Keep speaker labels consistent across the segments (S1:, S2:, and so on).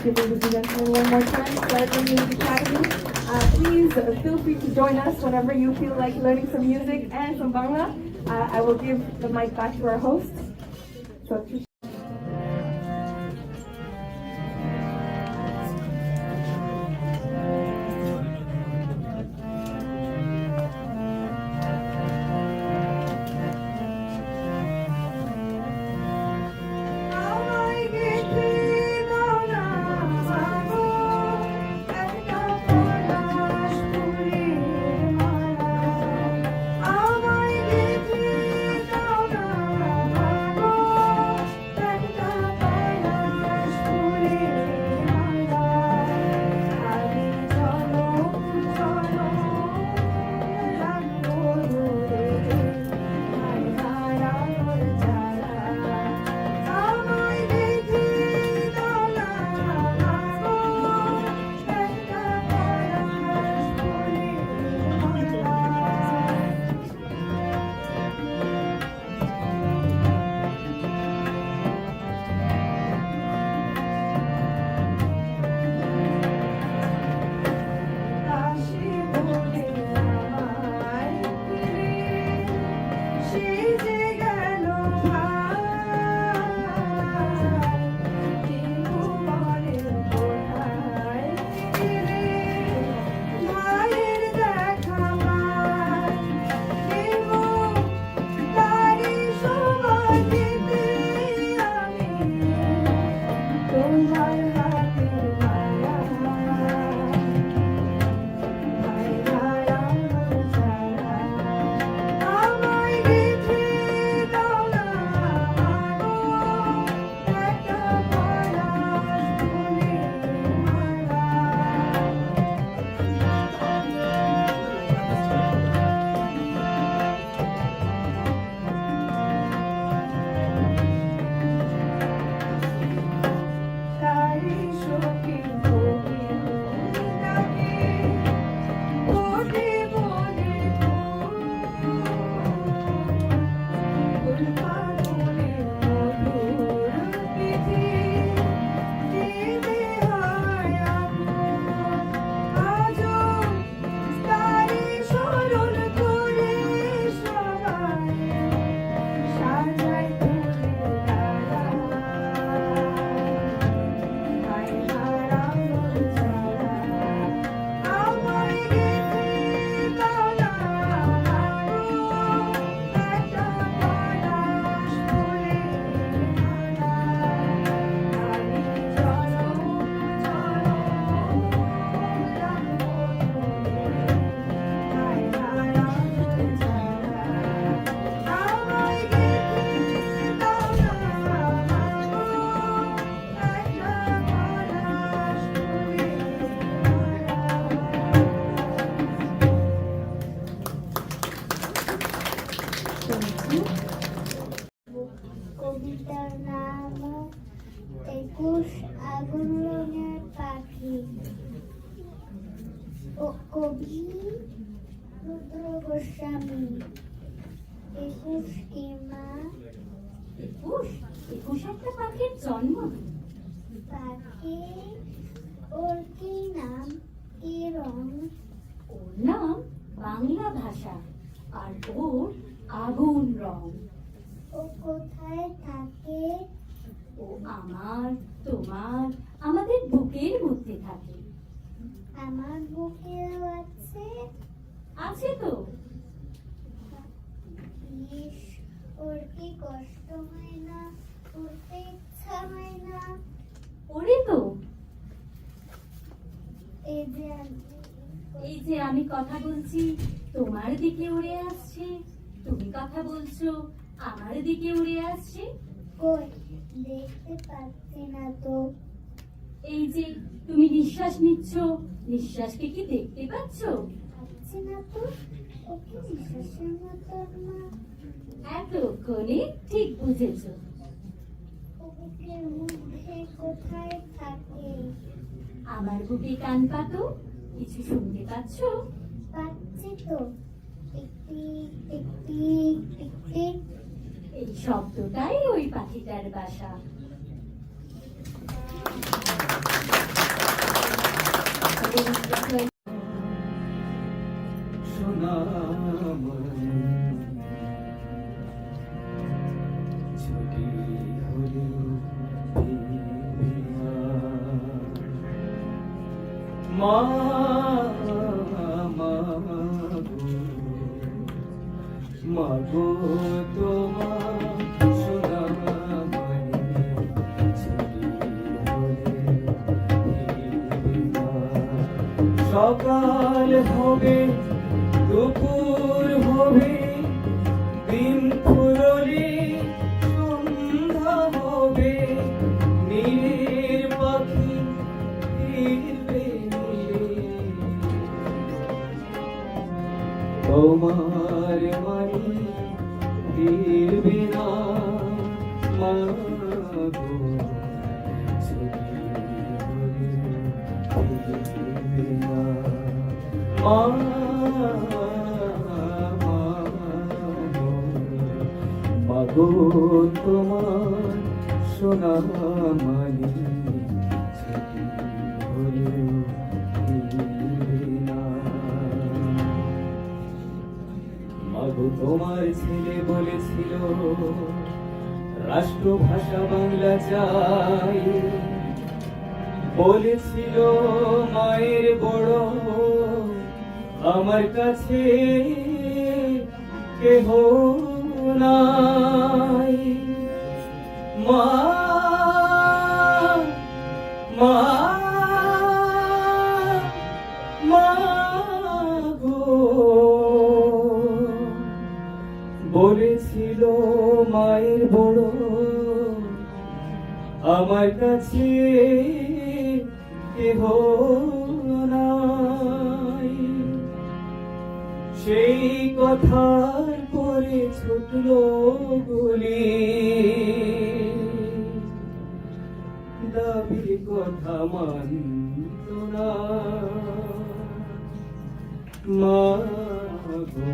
S1: Thank you, ladies and gentlemen, one more time for the Music Academy. Please feel free to join us whenever you feel like learning some music and some Bangla. I will give the mic back to our host. So,
S2: কবিতার নাম ২১ আগুন রঙের পাখি। কবি রুদ্র গোস্বামী। ২১ কি মা?
S3: ২১ একটা পাখির জন্ম।
S2: পাখি, ওর কি নাম, কি রং?
S3: ওর নাম বাংলা ভাষা, আর ওর আগুন রং।
S2: ও কোথায় থাকে?
S3: ও আমার, তোমার, আমাদের বুকের মধ্যে থাকে।
S2: আমার বুকেও আছে।
S3: আছে তো।
S2: ইস, ওর কি কষ্ট হয় না, উঠতে ইচ্ছা হয় না?
S3: ওরে তো।
S2: এই
S3: যে আমি কথা বলছি, তোমার দিকে উড়ে আসছে। তুমি কথা বলছো, আমার দিকে উড়ে আসছে।
S2: কই, দেখতে পাচ্ছি না তো।
S3: এই যে তুমি নিঃশ্বাস নিচ্ছ, নিঃশ্বাসকে কি দেখতে পাচ্ছ?
S2: পাচ্ছি না তো। ওকে নিঃশ্বাসের মতন না।
S3: এতক্ষণে ঠিক বুঝেছ।
S2: বুকের মধ্যে কোথায় থাকে?
S3: আমার বুকে কান পাতো, কিছু শুনতে পাচ্ছ?
S2: পাচ্ছি তো। টিকটিক টিকটিক টিকটিক।
S3: এই শব্দটাই ওই পাখিটার বাসা।
S4: সোনামণি ছুটি হলেও ফিরবে না। মা মাগো তোমার সোনামণি ছুটি হলেও ফিরবে না। সকাল হবে দুপুর হবে দিন ফুরলে সন্ধ্যা হবে নীলের পাখি ফিরবে তোমার মানি ফিরবে না মাগো ছুটি হলে ফিরবে না। মাগো তোমার সোনামণি ছুটি হলেও ফিরবে না। মাগো তোমার ছেলে বলেছিল রাষ্ট্রভাষা বাংলা চাই, বলেছিল মায়ের বড় আমার কাছে কেহ নাই। মা মা মা গো বলেছিল মায়ের বড় আমার কাছে কেহ নাই। সেই কথার পরে ছুটল গুলি, দাবির কথা মানত না। মা গো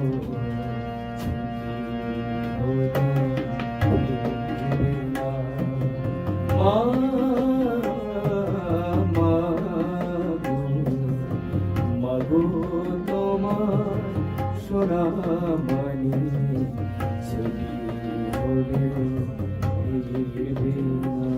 S4: মাগো তোমার সোনামণি ছুটি হলেও ফিরবে না।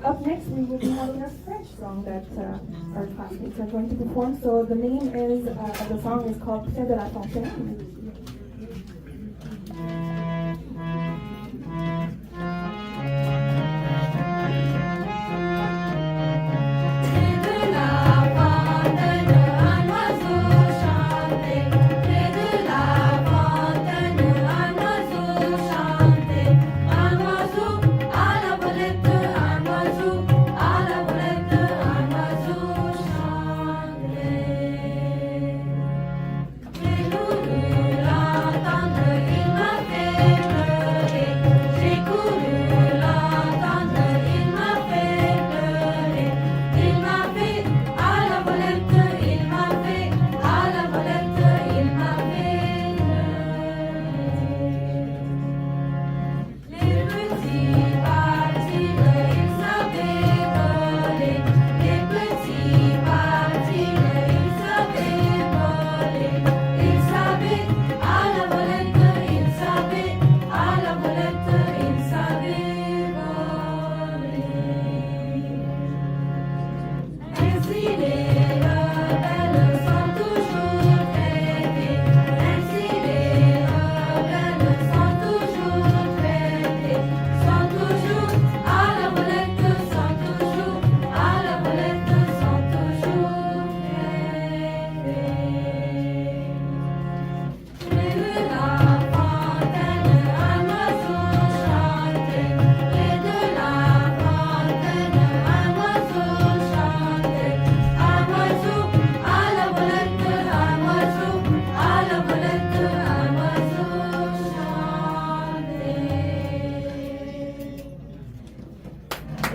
S1: Up next, we will be having a French song that our classmates are going to perform. So the name is of the song is called Près de la Fontaine.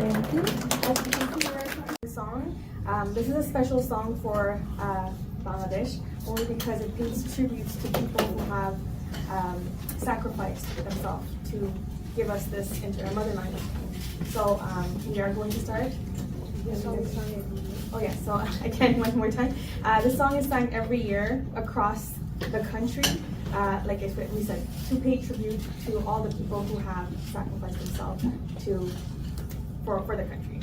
S1: Thank you. As you can see, we're playing the song. This is a special song for Bangladesh, only because it pays tributes to people who have sacrificed themselves to give us this into our motherland. So we are going to start. Oh yeah, so again, one more time. This song is sung every year across the country, like we said, to pay tribute to all the people who have sacrificed themselves for the country.